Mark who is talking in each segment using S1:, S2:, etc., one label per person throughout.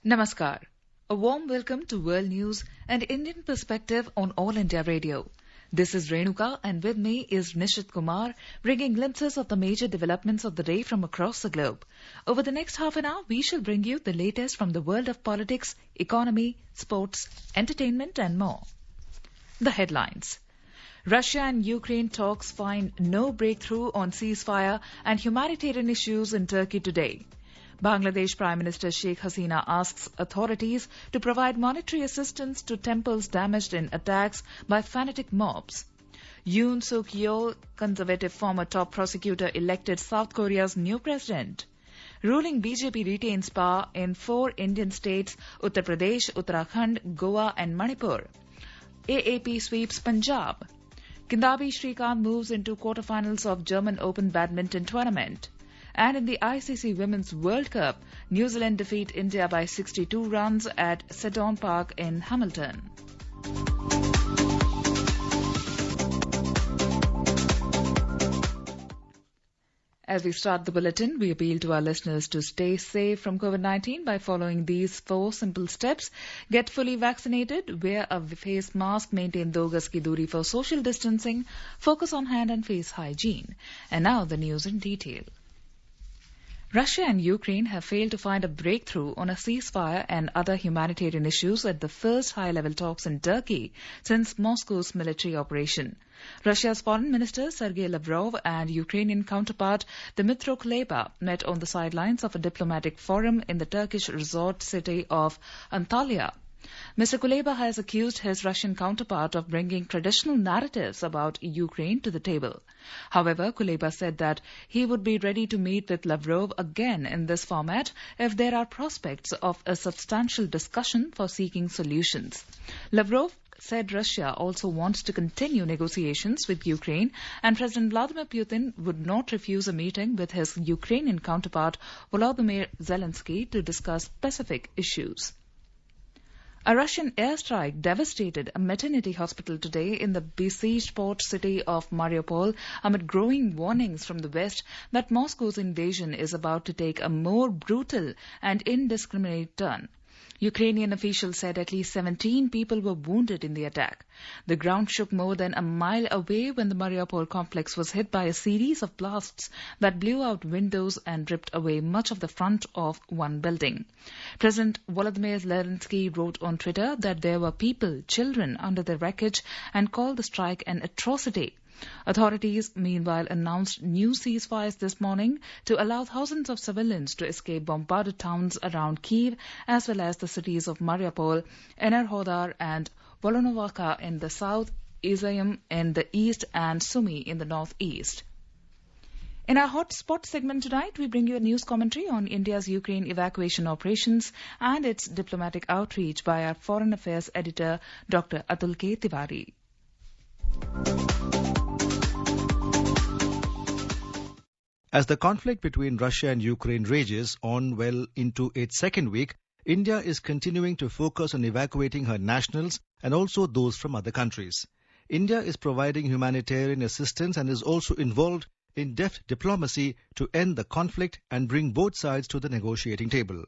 S1: Namaskar. A warm welcome to World News and Indian Perspective on All India Radio. This is Renuka and with me is Nishit Kumar, bringing glimpses of the major developments of the day from across the globe. Over the next half an hour, we shall bring you the latest from the world of politics, economy, sports, entertainment and more. The headlines. Russia and Ukraine talks find no breakthrough on ceasefire and humanitarian issues in Turkey today. Bangladesh Prime Minister Sheikh Hasina asks authorities to provide monetary assistance to temples damaged in attacks by fanatic mobs. Yoon Suk Yeol, conservative former top prosecutor, elected South Korea's new president. Ruling BJP retains power in 4 Indian states, Uttar Pradesh, Uttarakhand, Goa and Manipur. AAP sweeps Punjab. Kindabi Srikanth moves into quarterfinals of German Open Badminton tournament. And in the ICC Women's World Cup, New Zealand defeat India by 62 runs at Seddon Park in Hamilton. As we start the bulletin, we appeal to our listeners to stay safe from COVID-19 by following these 4 simple steps. Get fully vaccinated, wear a face mask, maintain 2 gaz ki duri for social distancing, focus on hand and face hygiene. And now the news in detail. Russia and Ukraine have failed to find a breakthrough on a ceasefire and other humanitarian issues at the first high-level talks in Turkey since Moscow's military operation. Russia's Foreign Minister Sergei Lavrov and Ukrainian counterpart Dmytro Kuleba met on the sidelines of a diplomatic forum in the Turkish resort city of Antalya. Mr. Kuleba has accused his Russian counterpart of bringing traditional narratives about Ukraine to the table. However, Kuleba said that he would be ready to meet with Lavrov again in this format if there are prospects of a substantial discussion for seeking solutions. Lavrov said Russia also wants to continue negotiations with Ukraine and President Vladimir Putin would not refuse a meeting with his Ukrainian counterpart Volodymyr Zelensky to discuss specific issues. A Russian airstrike devastated a maternity hospital today in the besieged port city of Mariupol amid growing warnings from the West that Moscow's invasion is about to take a more brutal and indiscriminate turn. Ukrainian officials said at least 17 people were wounded in the attack. The ground shook more than a mile away when the Mariupol complex was hit by a series of blasts that blew out windows and ripped away much of the front of one building. President Volodymyr Zelensky wrote on Twitter that there were people, children, under the wreckage and called the strike an atrocity. Authorities, meanwhile, announced new ceasefires this morning to allow thousands of civilians to escape bombarded towns around Kyiv, as well as the cities of Mariupol, Enerhodar and Volonovaka in the south, Izium in the east, and Sumy in the northeast. In our Hot Spot segment tonight, we bring you a news commentary on India's Ukraine evacuation operations and its diplomatic outreach by our Foreign Affairs editor, Dr. Atul K. Tiwari.
S2: As the conflict between Russia and Ukraine rages on well into its second week, India is continuing to focus on evacuating her nationals and also those from other countries. India is providing humanitarian assistance and is also involved in deft diplomacy to end the conflict and bring both sides to the negotiating table.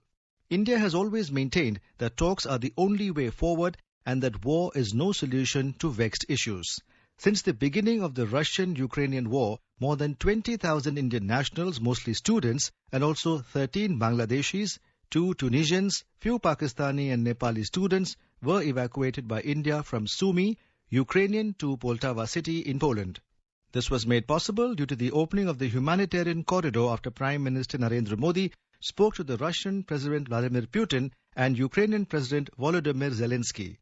S2: India has always maintained that talks are the only way forward and that war is no solution to vexed issues. Since the beginning of the Russian-Ukrainian war, more than 20,000 Indian nationals, mostly students, and also 13 Bangladeshis, 2 Tunisians, few Pakistani and Nepali students were evacuated by India from Sumy, Ukrainian, to Poltava city in Poland. This was made possible due to the opening of the humanitarian corridor after Prime Minister Narendra Modi spoke to the Russian President Vladimir Putin and Ukrainian President Volodymyr Zelensky.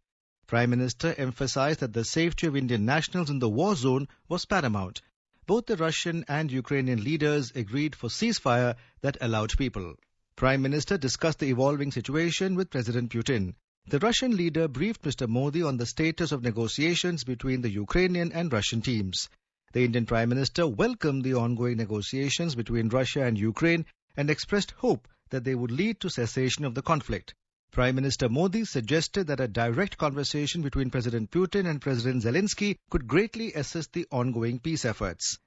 S2: Prime Minister emphasized that the safety of Indian nationals in the war zone was paramount. Both the Russian and Ukrainian leaders agreed for ceasefire that allowed people. Prime Minister discussed the evolving situation with President Putin. The Russian leader briefed Mr. Modi on the status of negotiations between the Ukrainian and Russian teams. The Indian Prime Minister welcomed the ongoing negotiations between Russia and Ukraine and expressed hope that they would lead to cessation of the conflict. Prime Minister Modi suggested that a direct conversation between President Putin and President Zelensky could greatly assist the ongoing peace efforts.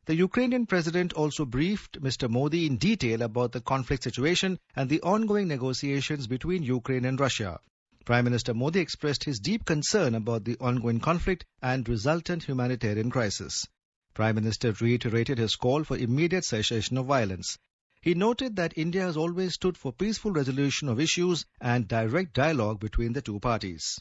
S2: The Ukrainian president also briefed Mr. Modi in detail about the conflict situation and the ongoing negotiations between Ukraine and Russia. Prime Minister Modi expressed his deep concern about the ongoing conflict and resultant humanitarian crisis. Prime Minister reiterated his call for immediate cessation of violence. He noted that India has always stood for peaceful resolution of issues and direct dialogue between the two parties.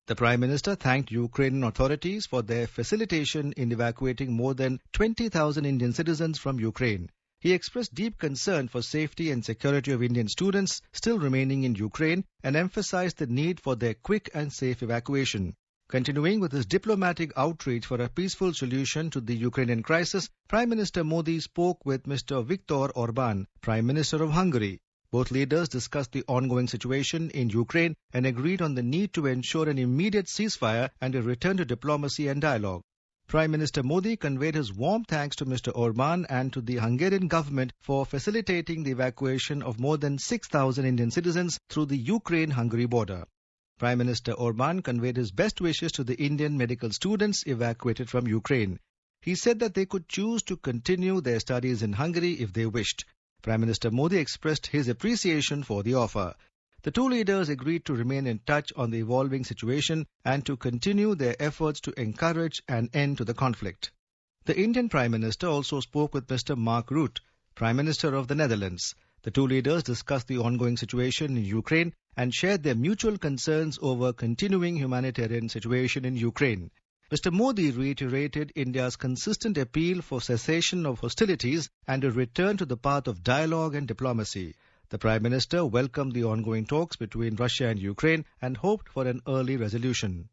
S2: The Prime Minister thanked Ukrainian authorities for their facilitation in evacuating more than 20,000 Indian citizens from Ukraine. He expressed deep concern for safety and security of Indian students still remaining in Ukraine and emphasized the need for their quick and safe evacuation. Continuing with his diplomatic outreach for a peaceful solution to the Ukrainian crisis, Prime Minister Modi spoke with Mr. Viktor Orban, Prime Minister of Hungary. Both leaders discussed the ongoing situation in Ukraine and agreed on the need to ensure an immediate ceasefire and a return to diplomacy and dialogue. Prime Minister Modi conveyed his warm thanks to Mr. Orban and to the Hungarian government for facilitating the evacuation of more than 6,000 Indian citizens through the Ukraine-Hungary border. Prime Minister Orban conveyed his best wishes to the Indian medical students evacuated from Ukraine. He said that they could choose to continue their studies in Hungary if they wished. Prime Minister Modi expressed his appreciation for the offer. The two leaders agreed to remain in touch on the evolving situation and to continue their efforts to encourage an end to the conflict. The Indian Prime Minister also spoke with Mr. Mark Rutte, Prime Minister of the Netherlands. The two leaders discussed the ongoing situation in Ukraine and shared their mutual concerns over continuing humanitarian situation in Ukraine. Mr. Modi reiterated India's consistent appeal for cessation of hostilities and a return to the path of dialogue and diplomacy. The Prime Minister welcomed the ongoing talks between Russia and Ukraine and hoped for an early resolution.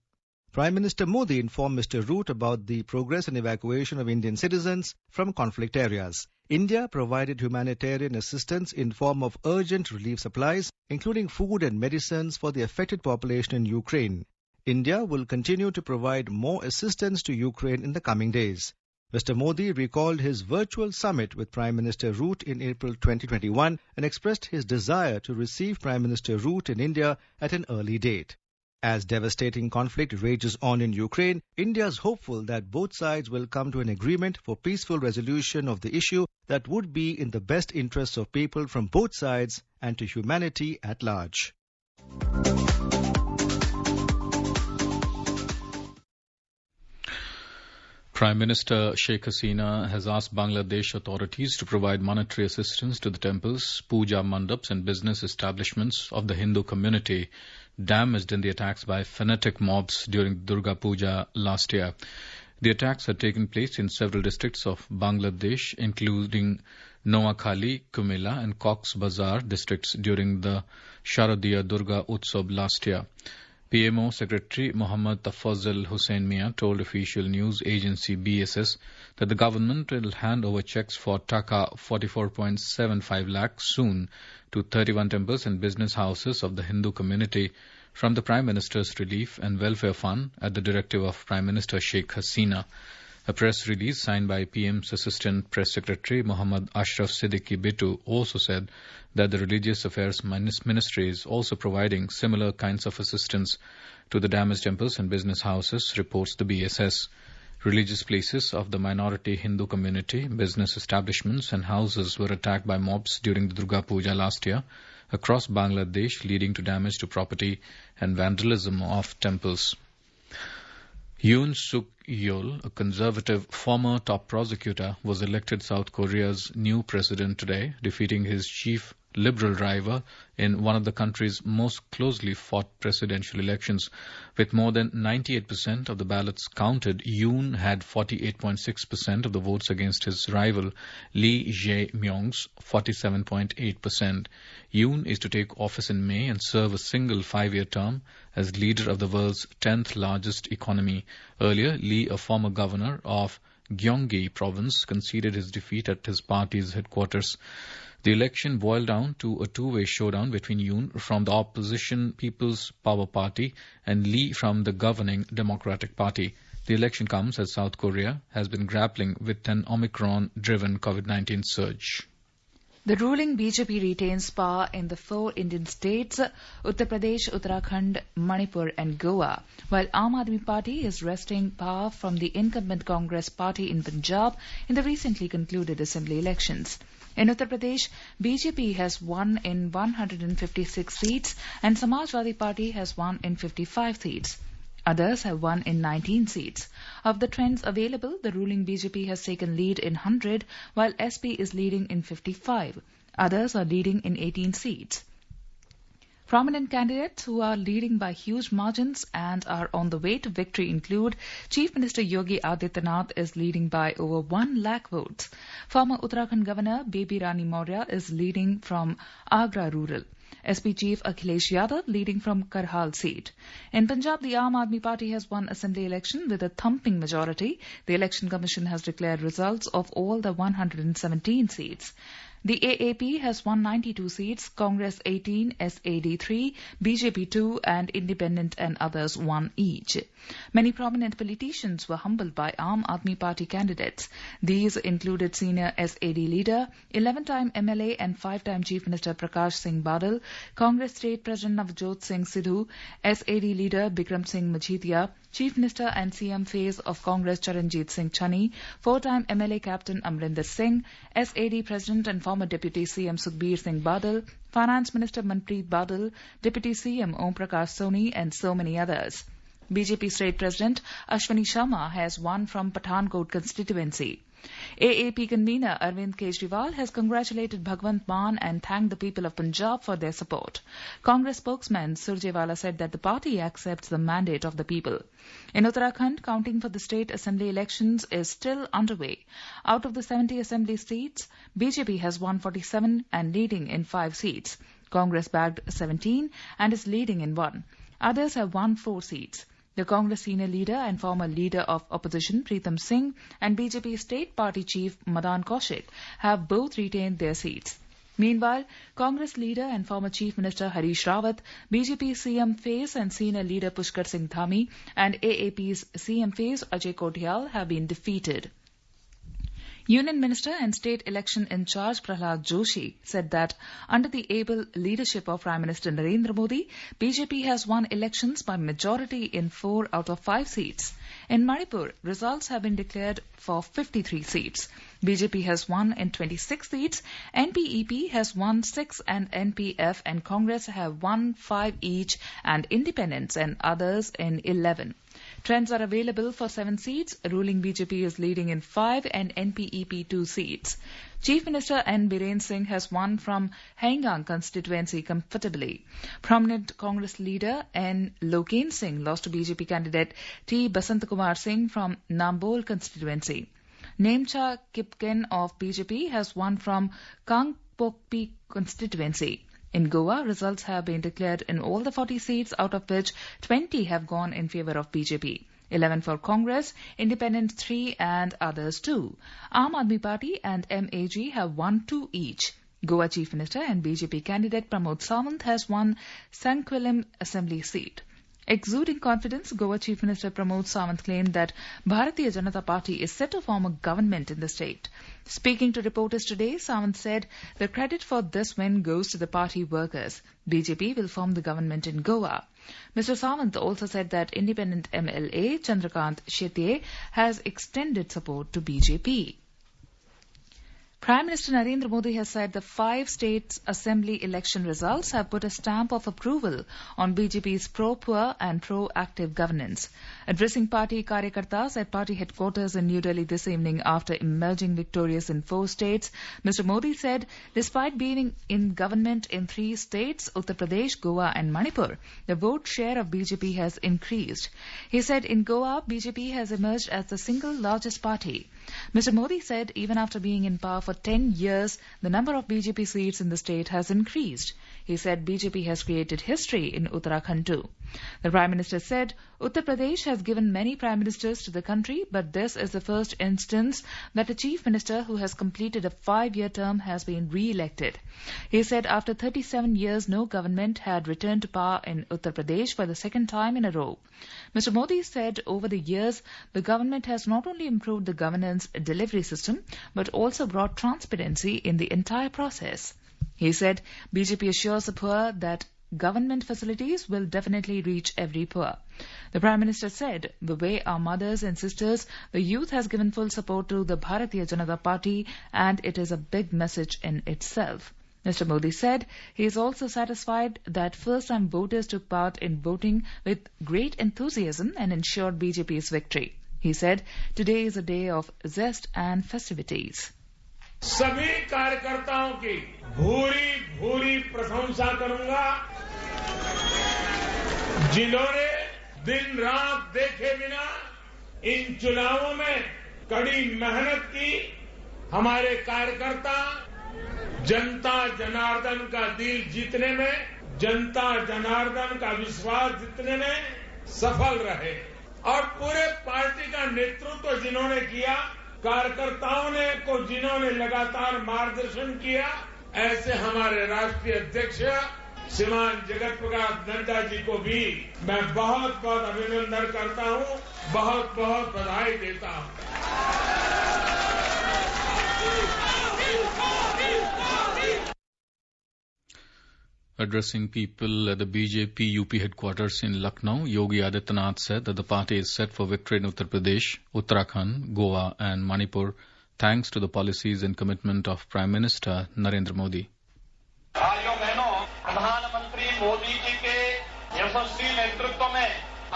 S2: Prime Minister Modi informed Mr. Rutte about the progress in evacuation of Indian citizens from conflict areas. India provided humanitarian assistance in form of urgent relief supplies, including food and medicines for the affected population in Ukraine. India will continue to provide more assistance to Ukraine in the coming days. Mr. Modi recalled his virtual summit with Prime Minister Rutte in April 2021 and expressed his desire to receive Prime Minister Rutte in India at an early date. As devastating conflict rages on in Ukraine, India is hopeful that both sides will come to an agreement for peaceful resolution of the issue that would be in the best interests of people from both sides and to humanity at large.
S3: Prime Minister Sheikh Hasina has asked Bangladesh authorities to provide monetary assistance to the temples, puja mandaps and business establishments of the Hindu community damaged in the attacks by fanatic mobs during Durga Puja last year. The attacks had taken place in several districts of Bangladesh, including Noakhali, Kumila and Cox's Bazar districts during the Sharadiya Durga Utsav last year. PMO Secretary Mohammad Tafazzal Hussain Mia told official news agency BSS that the government will hand over checks for Taka 44.75 lakh soon to 31 temples and business houses of the Hindu community from the Prime Minister's Relief and Welfare Fund at the directive of Prime Minister Sheikh Hasina. A press release signed by PM's Assistant Press Secretary Muhammad Ashraf Siddiqui Bittu also said that the Religious Affairs Ministry is also providing similar kinds of assistance to the damaged temples and business houses, reports the BSS. Religious places of the minority Hindu community, business establishments and houses were attacked by mobs during the Durga Puja last year across Bangladesh, leading to damage to property and vandalism of temples. Yoon Suk Yeol, a conservative former top prosecutor, was elected South Korea's new president today, defeating his chief liberal rival in one of the country's most closely fought presidential elections. With more than 98% of the ballots counted, Yoon had 48.6% of the votes against his rival Lee Jae-myung's 47.8%. Yoon is to take office in May and serve a single 5-year term as leader of the world's 10th largest economy. Earlier, Lee, a former governor of Gyeonggi province, conceded his defeat at his party's headquarters. The election boiled down to a two-way showdown between Yoon from the opposition People's Power Party and Lee from the governing Democratic Party. The election comes as South Korea has been grappling with an Omicron-driven COVID-19 surge.
S1: The ruling BJP retains power in the 4 Indian states, Uttar Pradesh, Uttarakhand, Manipur and Goa, while Aam Aadmi Party is wresting power from the incumbent Congress party in Punjab in the recently concluded assembly elections. In Uttar Pradesh, BJP has won in 156 seats and Samajwadi Party has won in 55 seats. Others have won in 19 seats. Of the trends available, the ruling BJP has taken lead in 100, while SP is leading in 55. Others are leading in 18 seats. Prominent candidates who are leading by huge margins and are on the way to victory include Chief Minister Yogi Adityanath is leading by over 1 lakh votes. Former Uttarakhand Governor Baby Rani Maurya is leading from Agra Rural. SP Chief Akhilesh Yadav leading from Karhal seat. In Punjab, the Aam Aadmi Party has won assembly election with a thumping majority. The Election Commission has declared results of all the 117 seats. The AAP has won 92 seats, Congress 18, SAD 3, BJP 2 and Independent and others 1 each. Many prominent politicians were humbled by Aam Aadmi Party candidates. These included senior SAD leader, 11-time MLA and 5-time Chief Minister Prakash Singh Badal, Congress State President Navjot Singh Sidhu, SAD leader Bikram Singh Majithia, Chief Minister and CM phase of Congress Charanjit Singh Chani, 4-time MLA Captain Amrinder Singh, SAD President and former Deputy CM Sukhbir Singh Badal, Finance Minister Manpreet Badal, Deputy CM Om Prakash Soni and so many others. BJP State President Ashwani Sharma has won from Pathankot constituency. AAP convener Arvind Kejriwal has congratulated Bhagwant Mann and thanked the people of Punjab for their support. Congress spokesman Surjewala said that the party accepts the mandate of the people. In Uttarakhand, counting for the state assembly elections is still underway. Out of the 70 assembly seats, BJP has won 47 and leading in 5 seats. Congress bagged 17 and is leading in 1. Others have won 4 seats. The Congress senior leader and former leader of opposition Pritam Singh and BJP state party chief Madan Kaushik have both retained their seats. Meanwhile, Congress leader and former Chief Minister Harish Rawat, BJP CM phase and senior leader Pushkar Singh Dhami and AAP's CM phase Ajay Kothiyal have been defeated. Union Minister and State Election in charge Prahlad Joshi said that under the able leadership of Prime Minister Narendra Modi, BJP has won elections by majority in 4 out of 5 seats. In Manipur, results have been declared for 53 seats. BJP has won in 26 seats, NPEP has won 6 and NPF and Congress have won 5 each and Independents and others in 11. Trends are available for 7 seats. Ruling BJP is leading in 5 and NPEP 2 seats. Chief Minister N. Biren Singh has won from Haingang constituency comfortably. Prominent Congress leader N. Loken Singh lost to BJP candidate T. Basantakumar Singh from Nambol constituency. Nemcha Kipken of BJP has won from Kangpokpi constituency. In Goa, results have been declared in all the 40 seats, out of which 20 have gone in favour of BJP. 11 for Congress, Independent 3 and others 2. Aam Aadmi Party and MAG have won 2 each. Goa Chief Minister and BJP candidate Pramod Sawant has won Sanquillim Assembly seat. Exuding confidence, Goa Chief Minister Pramod Sawant claimed that Bharatiya Janata Party is set to form a government in the state. Speaking to reporters today, Sawant said the credit for this win goes to the party workers. BJP will form the government in Goa. Mr. Sawant also said that independent MLA Chandrakant Shetye has extended support to BJP. Prime Minister Narendra Modi has said the 5 states' assembly election results have put a stamp of approval on BJP's pro-poor and pro-active governance. Addressing party Karyakartas at party headquarters in New Delhi this evening after emerging victorious in 4 states, Mr. Modi said despite being in government in 3 states, Uttar Pradesh, Goa and Manipur, the vote share of BJP has increased. He said in Goa, BJP has emerged as the single largest party. Mr. Modi said even after being in power for 10 years, the number of BJP seats in the state has increased. He said BJP has created history in Uttarakhand too. The Prime Minister said Uttar Pradesh has given many Prime Ministers to the country, but this is the first instance that a Chief Minister who has completed a 5-year term has been re-elected. He said after 37 years, no government had returned to power in Uttar Pradesh for the 2nd time in a row. Mr. Modi said over the years, the government has not only improved the governance ambulance delivery system, but also brought transparency in the entire process. He said BJP assures the poor that government facilities will definitely reach every poor. The Prime Minister said, the way our mothers and sisters, the youth has given full support to the Bharatiya Janata Party, and it is a big message in itself. Mr. Modi said he is also satisfied that first-time voters took part in voting with great enthusiasm and ensured BJP's victory. He said, today is a day of zest and festivities.
S4: सभी कार्यकर्ताओं की भूरी भूरी प्रशंसा करूंगा जिन्होंने दिन रात देखे बिना इन चुनावों में कड़ी मेहनत की। हमारे कार्यकर्ता जनता जनार्दन का दिल जीतने में, जनता जनार्दन का विश्वास जीतने में सफल रहे और पूरे पार्टी का नेतृत्व जिन्होंने किया, कार्यकर्ताओं ने को जिन्होंने लगातार मार्गदर्शन किया, ऐसे हमारे राष्ट्रीय अध्यक्ष श्रीमान जगत प्रकाश नड्डा जी को भी मैं बहुत बहुत अभिनंदन करता हूं, बहुत बहुत बधाई देता हूं।
S3: Addressing people at the BJP UP headquarters in Lucknow, Yogi Adityanath said that the party is set for victory in Uttar Pradesh, Uttarakhand, Goa and Manipur, thanks to the policies and commitment of Prime Minister Narendra Modi.
S5: भाइयों बहनों, प्रधानमंत्री मोदी जी के यशस्वी नेतृत्व में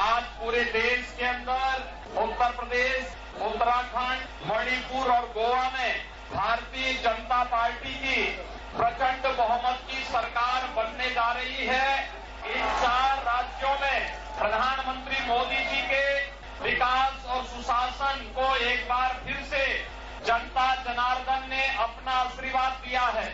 S5: आज पूरे देश के अंदर उत्तर प्रदेश, उत्तराखंड, मणिपुर और गोवा में भारतीय जनता पार्टी की प्रचंड बहुमत की सरकार बनने जा रही है। इन 4 राज्यों में प्रधानमंत्री मोदी जी के विकास और सुशासन को एक बार फिर से जनता जनार्दन ने अपना आशीर्वाद दिया है।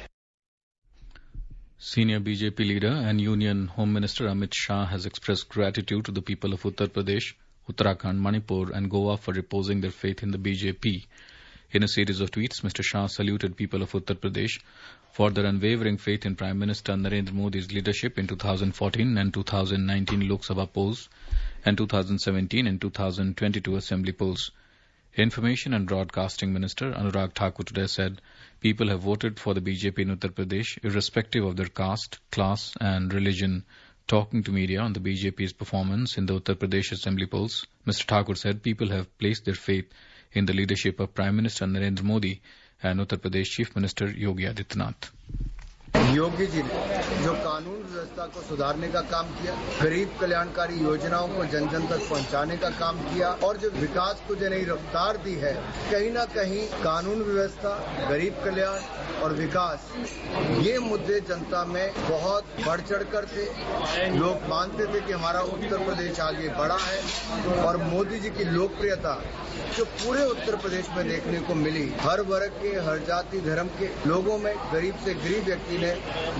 S3: Senior BJP leader and Union Home Minister Amit Shah has expressed gratitude to the people of Uttar Pradesh, Uttarakhand, Manipur and Goa for reposing their faith in the BJP. In a series of tweets, Mr. Shah saluted people of Uttar Pradesh for their unwavering faith in Prime Minister Narendra Modi's leadership in 2014 and 2019 Lok Sabha polls and 2017 and 2022 Assembly polls. Information and Broadcasting Minister Anurag Thakur today said people have voted for the BJP in Uttar Pradesh irrespective of their caste, class and religion. Talking to media on the BJP's performance in the Uttar Pradesh Assembly polls, Mr. Thakur said people have placed their faith in the leadership of Prime Minister Narendra Modi and Uttar Pradesh Chief Minister Yogi Adityanath.
S6: Yogi ji ने जो कानून व्यवस्था को सुधारने का काम किया, गरीब कल्याणकारी योजनाओं को जन जन तक पहुंचाने का काम किया और जो विकास को जो नई रफ्तार दी है, कहीं न कहीं कानून व्यवस्था, गरीब कल्याण और विकास, ये मुद्दे जनता में बहुत बढ़ चढ़ कर थे। लोग मानते थे कि हमारा उत्तर प्रदेश आगे बढ़ा है और मोदी जी की लोकप्रियता जो पूरे उत्तर प्रदेश में देखने को मिली, हर वर्ग के, हर जाति धर्म के लोगों में गरीब से गरीब व्यक्ति ने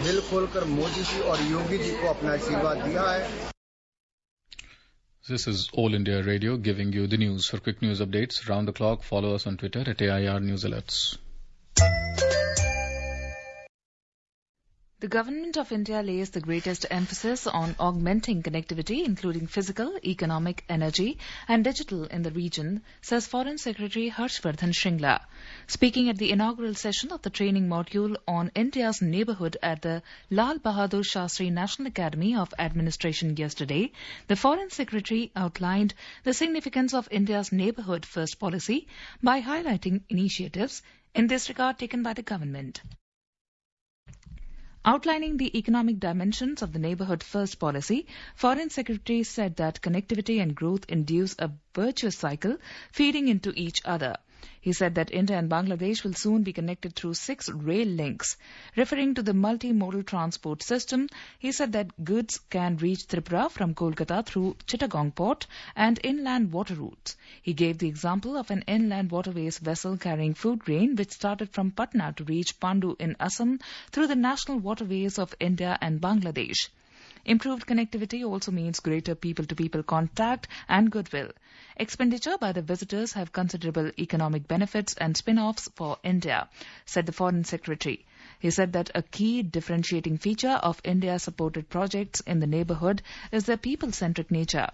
S6: दिल खोलकर मोदी जी और योगी जी को अपना आशीर्वाद दिया है।
S3: This is All India Radio giving you the news. For quick news updates round the clock, follow us on Twitter at AIR News Alerts.
S1: The Government of India lays the greatest emphasis on augmenting connectivity, including physical, economic, energy and digital in the region, says Foreign Secretary Harshvardhan Shringla. Speaking at the inaugural session of the training module on India's neighbourhood at the Lal Bahadur Shastri National Academy of Administration yesterday, the Foreign Secretary outlined the significance of India's neighbourhood first policy by highlighting initiatives in this regard taken by the government. Outlining the economic dimensions of the Neighbourhood First policy, Foreign Secretary said that connectivity and growth induce a virtuous cycle feeding into each other. He said that India and Bangladesh will soon be connected through 6 rail links. Referring to the multimodal transport system, he said that goods can reach Tripura from Kolkata through Chittagong port and inland water routes. He gave the example of an inland waterways vessel carrying food grain which started from Patna to reach Pandu in Assam through the national waterways of India and Bangladesh. Improved connectivity also means greater people-to-people contact and goodwill. Expenditure by the visitors have considerable economic benefits and spin-offs for India, said the Foreign Secretary. He said that a key differentiating feature of India-supported projects in the neighbourhood is their people-centric nature.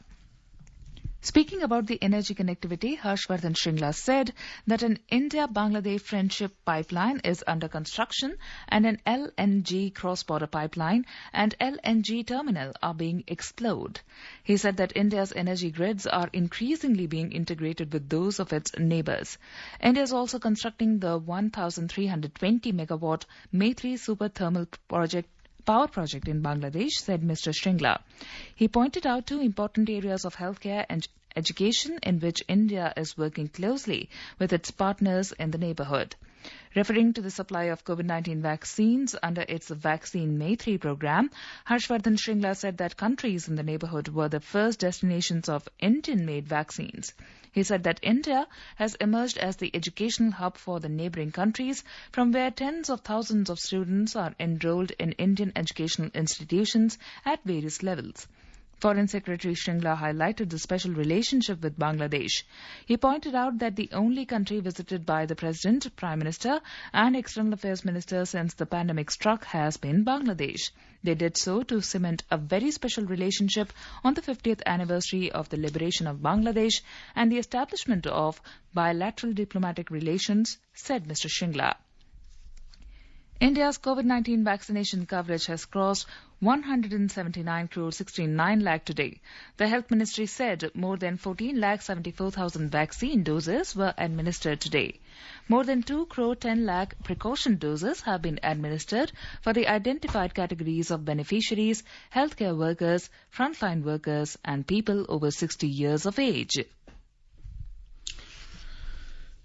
S1: Speaking about the energy connectivity, Harshvardhan Shringla said that an India-Bangladesh friendship pipeline is under construction and an LNG cross-border pipeline and LNG terminal are being explored. He said that India's energy grids are increasingly being integrated with those of its neighbours. India is also constructing the 1,320-megawatt Maitri Super Thermal Power project in Bangladesh, said Mr. Shringla. He pointed out two important areas of healthcare and education in which India is working closely with its partners in the neighbourhood. Referring to the supply of COVID-19 vaccines under its Vaccine Maitri program, Harshvardhan Shringla said that countries in the neighbourhood were the first destinations of Indian-made vaccines. He said that India has emerged as the educational hub for the neighbouring countries, from where tens of thousands of students are enrolled in Indian educational institutions at various levels. Foreign Secretary Shringla highlighted the special relationship with Bangladesh. He pointed out that the only country visited by the President, Prime Minister and External Affairs Minister since the pandemic struck has been Bangladesh. They did so to cement a very special relationship on the 50th anniversary of the liberation of Bangladesh and the establishment of bilateral diplomatic relations, said Mr. Shringla. India's COVID-19 vaccination coverage has crossed 179 crore 69 lakh today. The Health Ministry said more than 14 lakh 74,000 vaccine doses were administered today. More than 2 crore 10 lakh precaution doses have been administered for the identified categories of beneficiaries, healthcare workers, frontline workers and people over 60 years of age.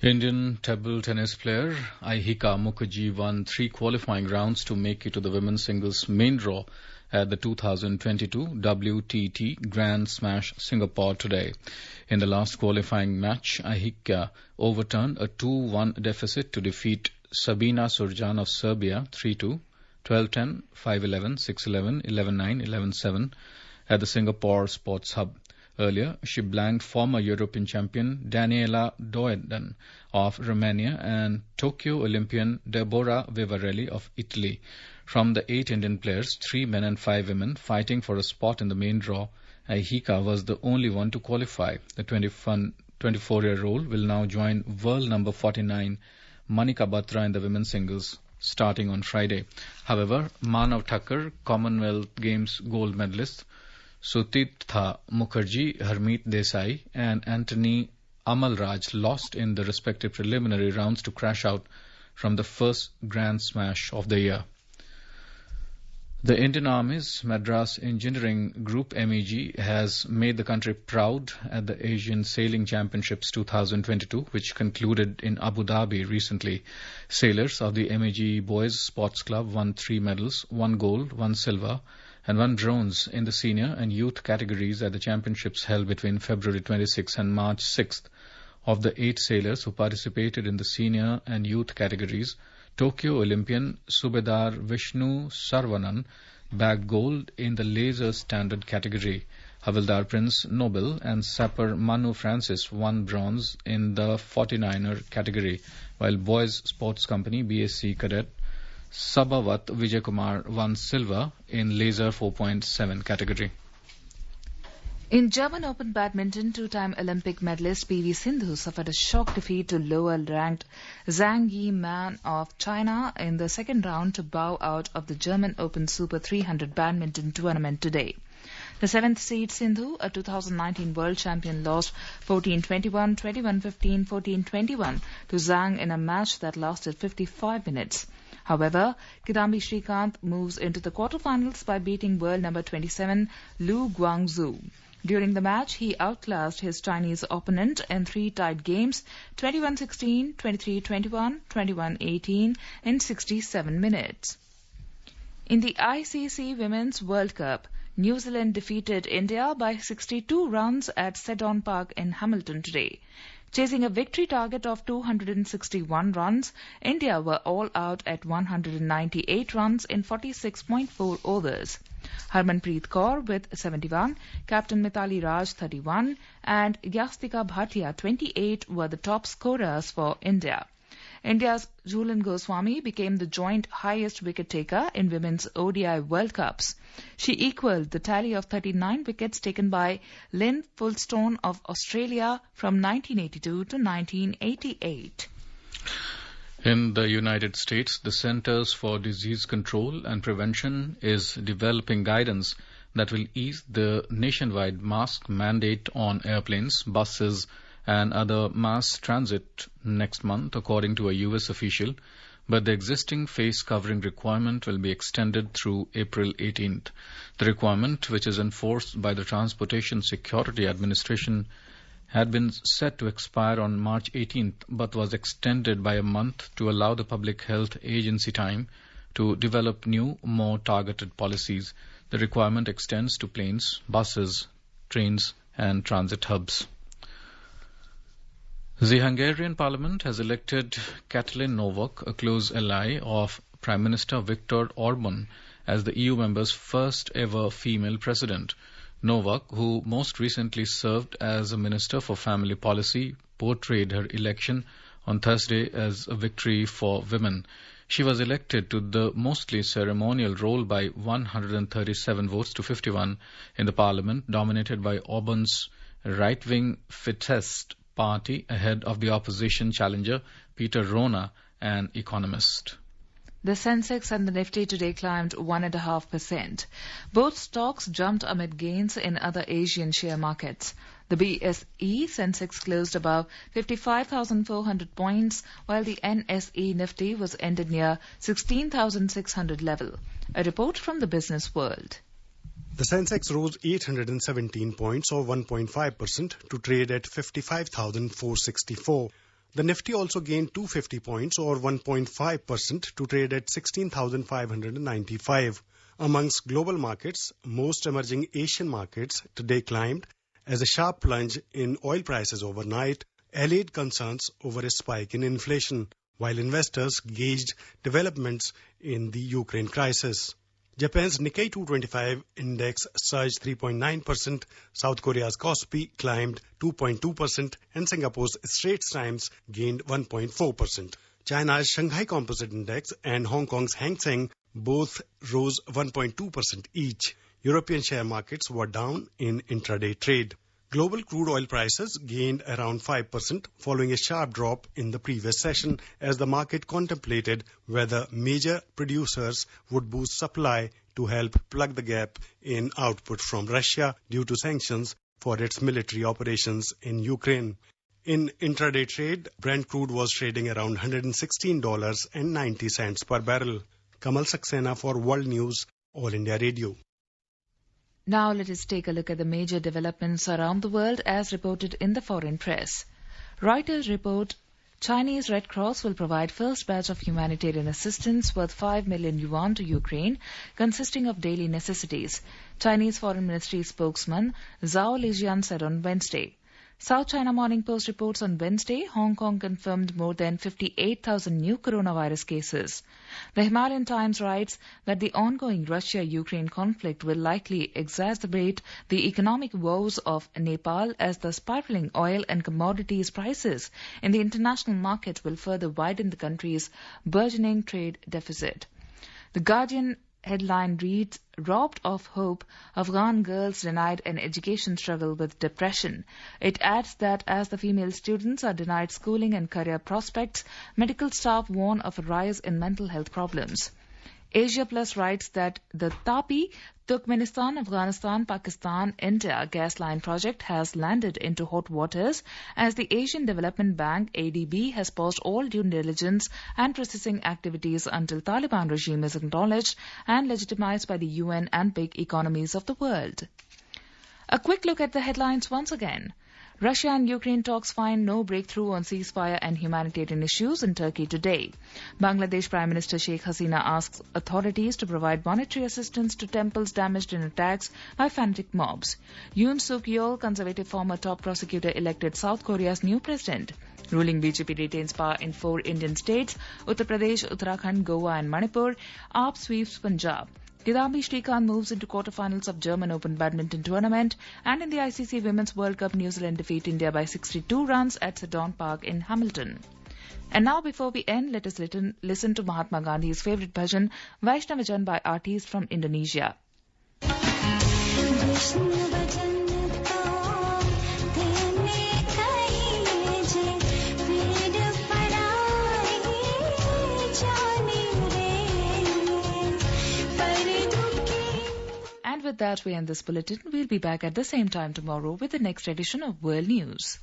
S3: Indian table tennis player Ahika Mukherjee won 3 qualifying rounds to make it to the women's singles main draw at the 2022 WTT Grand Smash Singapore today. In the last qualifying match, Ahika overturned a 2-1 deficit to defeat Sabina Surjan of Serbia 3-2, 12-10, 5-11, 6-11, 11-9, 11-7 at the Singapore Sports Hub. Earlier, she blanked former European champion Daniela Doeden of Romania and Tokyo Olympian Deborah Vivarelli of Italy. From the 8 Indian players, 3 men and 5 women fighting for a spot in the main draw, Ahika was the only one to qualify. The 24-year-old will now join world number 49 Manika Batra in the women's singles starting on Friday. However, Manav Thakur, Commonwealth Games gold medalist, Sutitha Mukherjee, Harmeet Desai and Anthony Amalraj lost in the respective preliminary rounds to crash out from the first Grand Smash of the year. The Indian Army's Madras Engineering Group MEG has made the country proud at the Asian Sailing Championships 2022, which concluded in Abu Dhabi recently. Sailors of the MEG Boys Sports Club won 3 medals, 1 gold, 1 silver and 1 bronze in the senior and youth categories at the championships held between February 26 and March 6th. Of the 8 sailors who participated in the senior and youth categories, Tokyo Olympian Subedar Vishnu Sarvanan bagged gold in the laser standard category. Havildar Prince Noble and Sapper Manu Francis won bronze in the 49er category, while Boys Sports Company BSc Cadet Sabavat Vijay Kumar won silver in laser 4.7 category.
S1: In German Open Badminton, 2-time Olympic medalist PV Sindhu suffered a shock defeat to lower-ranked Zhang Yi-Man of China in the second round to bow out of the German Open Super 300 Badminton tournament today. The 7th seed Sindhu, a 2019 world champion, lost 14-21, 21-15, 14-21 to Zhang in a match that lasted 55 minutes. However, Kidambi Srikanth moves into the quarterfinals by beating world number 27 Lu Guangzhou. During the match, he outclassed his Chinese opponent in 3 tied games, 21-16, 23-21, 21-18 in 67 minutes. In the ICC Women's World Cup, New Zealand defeated India by 62 runs at Seddon Park in Hamilton today. Chasing a victory target of 261 runs, India were all out at 198 runs in 46.4 overs. Harmanpreet Kaur with 71, Captain Mithali Raj 31 and Yastika Bhatia 28 were the top scorers for India. India's Jhulan Goswami became the joint highest wicket-taker in Women's ODI World Cups. She equalled the tally of 39 wickets taken by Lynn Fulstone of Australia from 1982 to 1988.
S3: In the United States, the Centers for Disease Control and Prevention is developing guidance that will ease the nationwide mask mandate on airplanes, buses, and other mass transit next month, according to a U.S. official. But the existing face covering requirement will be extended through April 18th. The requirement, which is enforced by the Transportation Security Administration, had been set to expire on March 18th, but was extended by a month to allow the Public Health Agency time to develop new, more targeted policies. The requirement extends to planes, buses, trains, and transit hubs. The Hungarian parliament has elected Katalin Novak, a close ally of Prime Minister Viktor Orban, as the EU member's first ever female president. Novak, who most recently served as a Minister for Family Policy, portrayed her election on Thursday as a victory for women. She was elected to the mostly ceremonial role by 137 votes to 51 in the parliament, dominated by Orban's right-wing Fidesz party, ahead of the opposition challenger Peter Rona, an economist.
S1: The Sensex and the Nifty today climbed 1.5%. Both stocks jumped amid gains in other Asian share markets. The BSE Sensex closed above 55,400 points, while the NSE Nifty was ended near 16,600 level. A report from the Business World.
S7: The Sensex rose 817 points or 1.5% to trade at 55,464. The Nifty also gained 250 points or 1.5% to trade at 16,595. Amongst global markets, most emerging Asian markets today climbed as a sharp plunge in oil prices overnight allayed concerns over a spike in inflation, while investors gauged developments in the Ukraine crisis. Japan's Nikkei 225 index surged 3.9%, South Korea's Kospi climbed 2.2%, and Singapore's Straits Times gained 1.4%. China's Shanghai Composite Index and Hong Kong's Hang Seng both rose 1.2% each. European share markets were down in intraday trade. Global crude oil prices gained around 5% following a sharp drop in the previous session as the market contemplated whether major producers would boost supply to help plug the gap in output from Russia due to sanctions for its military operations in Ukraine. In intraday trade, Brent crude was trading around $116.90 per barrel. Kamal Saxena for World News, All India Radio.
S1: Now let us take a look at the major developments around the world as reported in the foreign press. Reuters report Chinese Red Cross will provide first batch of humanitarian assistance worth 5 million yuan to Ukraine, consisting of daily necessities. Chinese Foreign Ministry spokesman Zhao Lijian said on Wednesday. South China Morning Post reports on Wednesday, Hong Kong confirmed more than 58,000 new coronavirus cases. The Himalayan Times writes that the ongoing Russia-Ukraine conflict will likely exacerbate the economic woes of Nepal as the spiraling oil and commodities prices in the international market will further widen the country's burgeoning trade deficit. The Guardian headline reads, Robbed of hope, Afghan girls denied an education struggle with depression. It adds that as the female students are denied schooling and career prospects, medical staff warn of a rise in mental health problems. Asia Plus writes that the TAPI, Turkmenistan, Afghanistan, Pakistan, India gas line project has landed into hot waters as the Asian Development Bank, ADB, has paused all due diligence and processing activities until Taliban regime is acknowledged and legitimized by the UN and big economies of the world. A quick look at the headlines once again. Russia and Ukraine talks find no breakthrough on ceasefire and humanitarian issues in Turkey today. Bangladesh Prime Minister Sheikh Hasina asks authorities to provide monetary assistance to temples damaged in attacks by fanatic mobs. Yoon Suk Yeol, conservative former top prosecutor, elected South Korea's new president. Ruling BJP retains power in 4 Indian states, Uttar Pradesh, Uttarakhand, Goa and Manipur. AAP sweeps Punjab. Kidambi Srikanth moves into quarterfinals of German Open Badminton tournament, and in the ICC Women's World Cup, New Zealand defeat India by 62 runs at Sedon Park in Hamilton. And now, before we end, let us listen to Mahatma Gandhi's favourite bhajan, Vaishnavajan, by artists from Indonesia. And with that, we end this bulletin. We'll be back at the same time tomorrow with the next edition of World News.